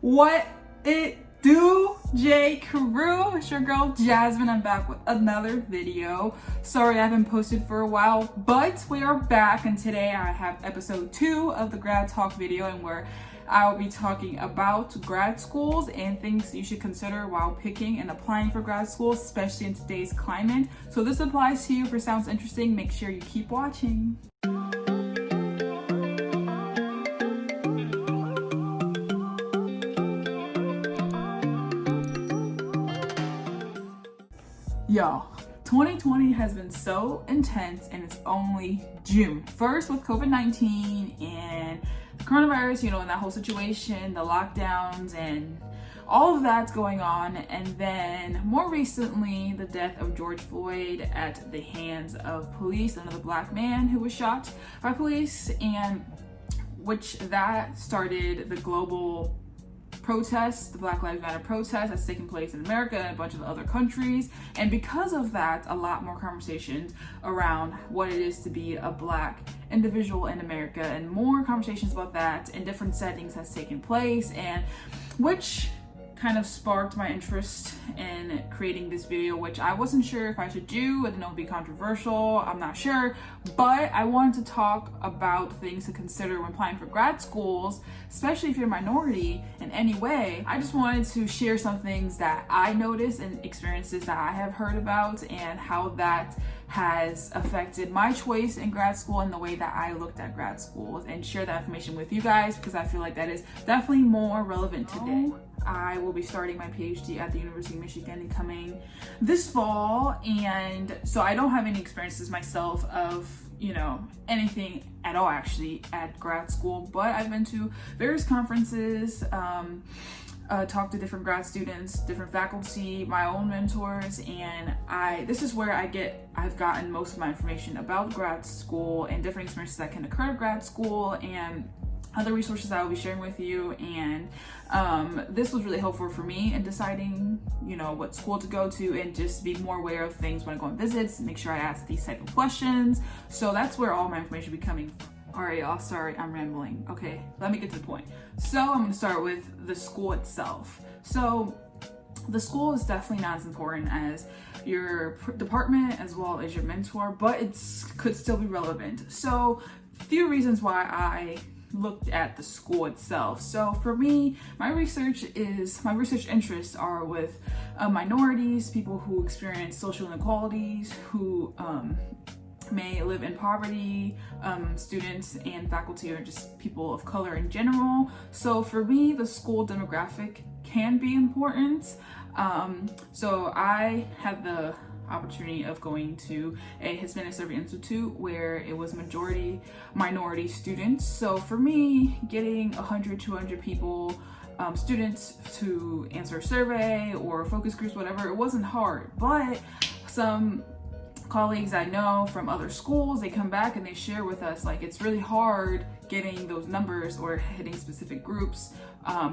What it do, J Crew? It's your girl Jasmine. I'm back with another video. Sorry I haven't posted for a while, but we are back, and today I have episode 2 of the grad talk video, and where I'll be talking about grad schools and things you should consider while picking and applying for grad school, especially in today's climate. So this applies to you. If it sounds interesting, make sure you keep watching. Y'all, 2020 has been so intense, and it's only June. First with COVID-19 and the coronavirus, and that whole situation, the lockdowns and all of that's going on. And then more recently, the death of George Floyd at the hands of police, another black man who was shot by police, and which that started the global protests, the Black Lives Matter protest that's taking place in America and a bunch of other countries. And because of that, a lot more conversations around what it is to be a black individual in America, and more conversations about that in different settings has taken place, and which kind of sparked my interest in creating this video, which I wasn't sure if I should do. I didn't know it would be controversial, I'm not sure, but I wanted to talk about things to consider when applying for grad schools, especially if you're a minority in any way. I just wanted to share some things that I noticed and experiences that I have heard about, and how that has affected my choice in grad school and the way that I looked at grad schools, and share that information with you guys because I feel like that is definitely more relevant today. I will be starting my Ph.D. at the University of Michigan coming this fall, and so I don't have any experiences myself of anything at all actually at grad school, but I've been to various conferences, talked to different grad students, different faculty, my own mentors, and this is where I've gotten most of my information about grad school and different experiences that can occur at grad school, and other resources I will be sharing with you. And this was really helpful for me in deciding what school to go to, and just be more aware of things when I go on visits, make sure I ask these type of questions. So that's where all my information will be coming from. All right, y'all, sorry, I'm rambling. Okay, let me get to the point. So I'm gonna start with the school itself. So the school is definitely not as important as your department as well as your mentor, but it could still be relevant. So a few reasons why I looked at the school itself. So for me, my research interests are with minorities, people who experience social inequalities, who may live in poverty, students and faculty, or just people of color in general. So for me, the school demographic can be important. So I had the opportunity of going to a Hispanic Survey Institute where it was majority minority students. So for me, getting 100, 200 people, students to answer a survey or focus groups, whatever, it wasn't hard. But some colleagues I know from other schools, they come back and they share with us like it's really hard getting those numbers or hitting specific groups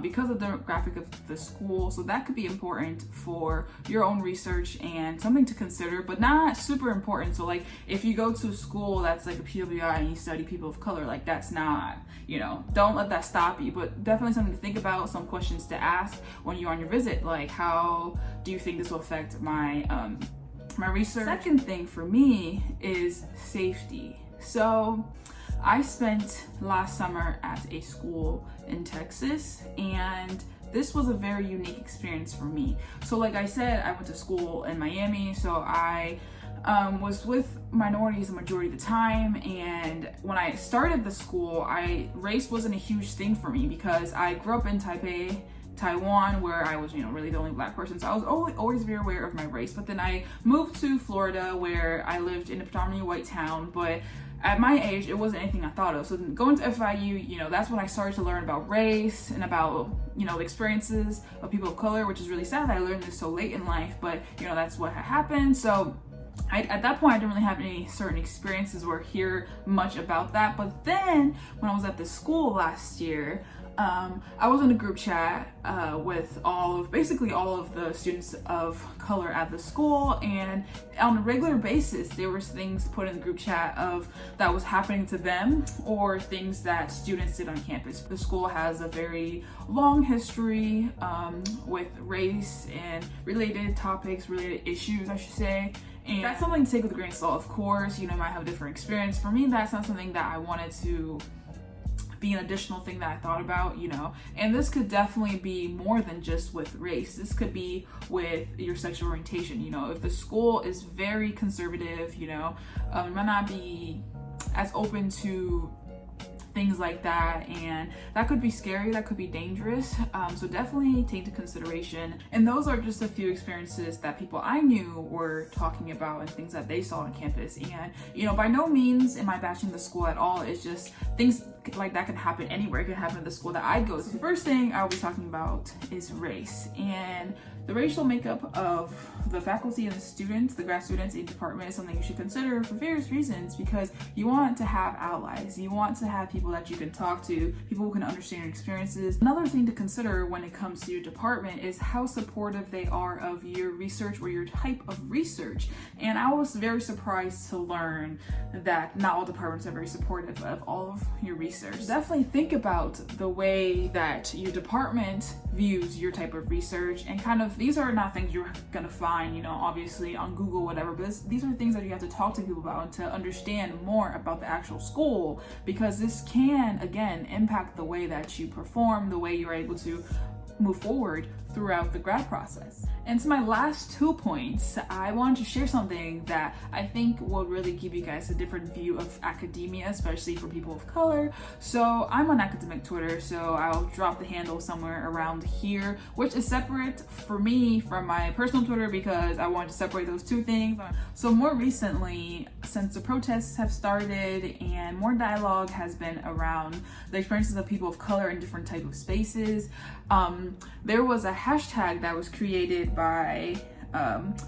because of the demographic of the school. So that could be important for your own research and something to consider, but not super important. So like if you go to a school that's like a PWI and you study people of color, like that's not, don't let that stop you, but definitely something to think about, some questions to ask when you're on your visit, like how do you think this will affect my research? Second thing for me is safety. So I spent last summer at a school in Texas, and this was a very unique experience for me. So like I said, I went to school in Miami, so I was with minorities the majority of the time. And when I started the school, race wasn't a huge thing for me because I grew up in Taipei, Taiwan, where I was, really the only black person. So I was always very aware of my race. But then I moved to Florida, where I lived in a predominantly white town. But at my age, it wasn't anything I thought of. So going to FIU, that's when I started to learn about race and about, the experiences of people of color, which is really sad that I learned this so late in life. But, that's what had happened. So at that point, I didn't really have any certain experiences or hear much about that. But then when I was at the school last year, I was in a group chat with basically all of the students of color at the school, and on a regular basis there was things put in the group chat of that was happening to them or things that students did on campus. The school has a very long history with race and related topics, related issues, I should say. And that's something to take with a grain of salt. Of course, you might have a different experience. For me, that's not something that I wanted to be an additional thing that I thought about, and this could definitely be more than just with race. This could be with your sexual orientation. If the school is very conservative, it might not be as open to things like that, and that could be scary, that could be dangerous, so definitely take into consideration. And those are just a few experiences that people I knew were talking about and things that they saw on campus. And by no means am I bashing the school at all. It's just things like that can happen anywhere. It can happen at the school that I go to. The first thing I'll be talking about is race, and the racial makeup of the faculty and the students, the grad students in the department, is something you should consider for various reasons, because you want to have allies. You want to have people that you can talk to, people who can understand your experiences. Another thing to consider when it comes to your department is how supportive they are of your research or your type of research. And I was very surprised to learn that not all departments are very supportive of all of your research. Definitely think about the way that your department views your type of research, and these are not things you're gonna find, obviously on Google, whatever, but these are things that you have to talk to people about and to understand more about the actual school, because this can, again, impact the way that you perform, the way you're able to move forward throughout the grad process. And to my last 2 points, I wanted to share something that I think will really give you guys a different view of academia, especially for people of color. So I'm on academic Twitter, so I'll drop the handle somewhere around here, which is separate for me from my personal Twitter because I wanted to separate those two things. So more recently, since the protests have started and more dialogue has been around the experiences of people of color in different type of spaces, there was a hashtag that was created by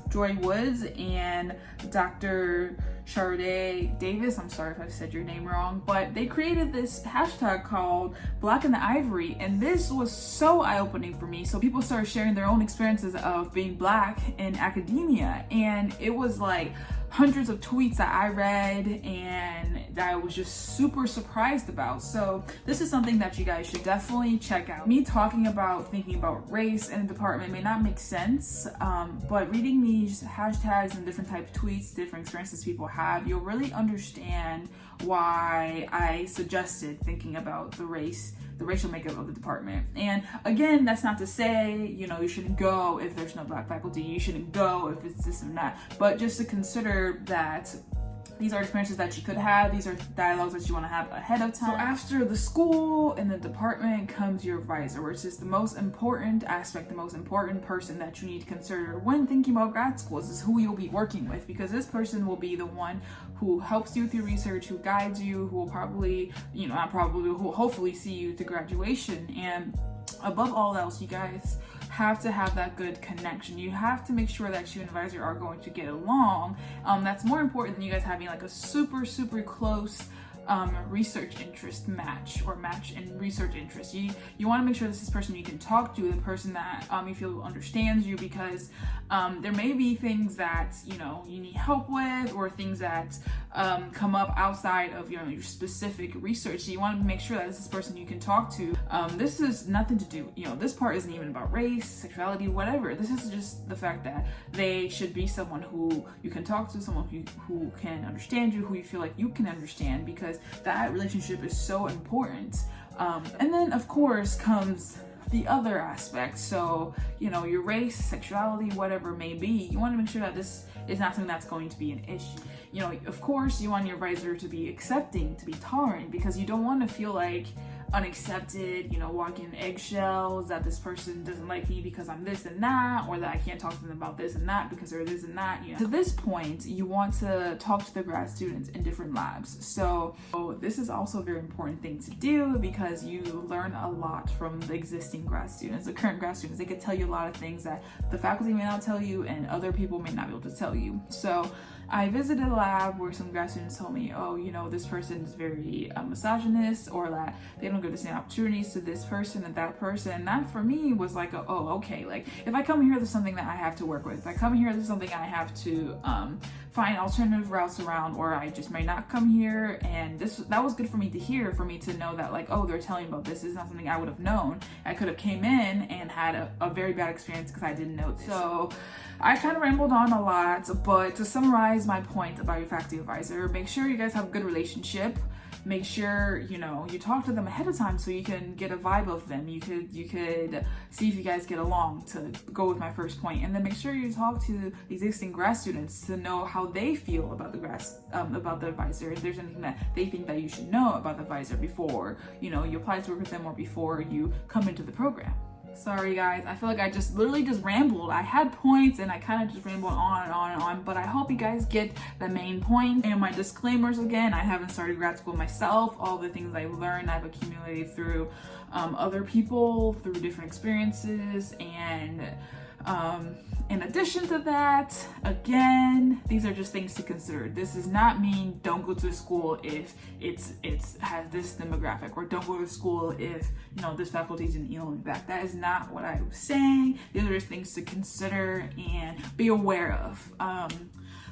Joy Woods and Dr. Sharday Davis. I'm sorry if I said your name wrong, but they created this hashtag called BlackintheIvory, and this was so eye-opening for me. So people started sharing their own experiences of being Black in academia, and it was like hundreds of tweets that I read and that I was just super surprised about. So this is something that you guys should definitely check out. Me talking about thinking about race in a department may not make sense, but reading these hashtags and different type of tweets, different experiences people have, you'll really understand why I suggested thinking about the racial makeup of the department. And again, that's not to say, you shouldn't go if there's no Black faculty, you shouldn't go if it's this and that, but just to consider that these are experiences that you could have. These are dialogues that you want to have ahead of time. So after the school and the department comes your advisor, which is the most important aspect, the most important person that you need to consider when thinking about grad school. This is who you'll be working with, because this person will be the one who helps you with your research, who guides you, who will probably, who will hopefully see you to graduation. And above all else, you guys have to have that good connection. You have to make sure that you and advisor are going to get along. That's more important than you guys having like a super close research interest match in research interest. You want to make sure this is the person you can talk to, the person that you feel understands you, because there may be things that you need help with, or things that come up outside of your specific research. So you want to make sure that this is the person you can talk to. This is nothing to do, this part isn't even about race, sexuality, whatever. This is just the fact that they should be someone who you can talk to, someone who can understand you, who you feel like you can understand, because that relationship is so important. And then of course comes the other aspect. So, your race, sexuality, whatever it may be, you want to make sure that this is not something that's going to be an issue. Of course you want your advisor to be accepting, to be tolerant, because you don't want to feel like unaccepted, walking in eggshells, that this person doesn't like me because I'm this and that, or that I can't talk to them about this and that because they're this and that. To this point, you want to talk to the grad students in different labs. So this is also a very important thing to do, because you learn a lot from the existing grad students, the current grad students. They could tell you a lot of things that the faculty may not tell you and other people may not be able to tell you. So I visited a lab where some grad students told me, this person is very misogynist, or that they don't don't give the same opportunities to this person and that person. And that for me was like, oh, okay, like if I come here, there's something that I have to work with. If I come here, there's something I have to find alternative routes around, or I just might not come here. And that was good for me to hear, for me to know that like, oh, they're telling me about this. This is not something I would have known. I could have came in and had a very bad experience because I didn't know this. So I kind of rambled on a lot, but to summarize my point about your faculty advisor, make sure you guys have a good relationship. Make sure, you know, you talk to them ahead of time so you can get a vibe of them. You could see if you guys get along, to go with my first point. And then make sure you talk to existing grad students to know how they feel about the advisor. If there's anything that they think that you should know about the advisor before, you know, you apply to work with them or before you come into the program. Sorry guys, I feel like I literally just rambled. I had points and I kind of just rambled on and on and on, but I hope you guys get the main point. And my disclaimers again, I haven't started grad school myself. All the things I've learned, I've accumulated through other people, through different experiences. And in addition to that, again, these are just things to consider. This does not mean don't go to school if it's has this demographic, or don't go to school if, you know, this faculty isn't emailing back. That is not what I was saying. These are just things to consider and be aware of.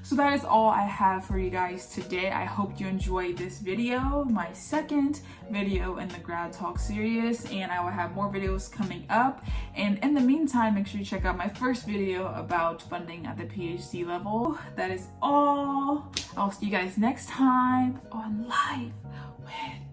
So that is all I have for you guys today. I hope you enjoyed this video, my second video in the Grad Talk series, and I will have more videos coming up. And in the meantime, make sure you check out my first video about funding at the PhD level. That is all. I'll see you guys next time on Life with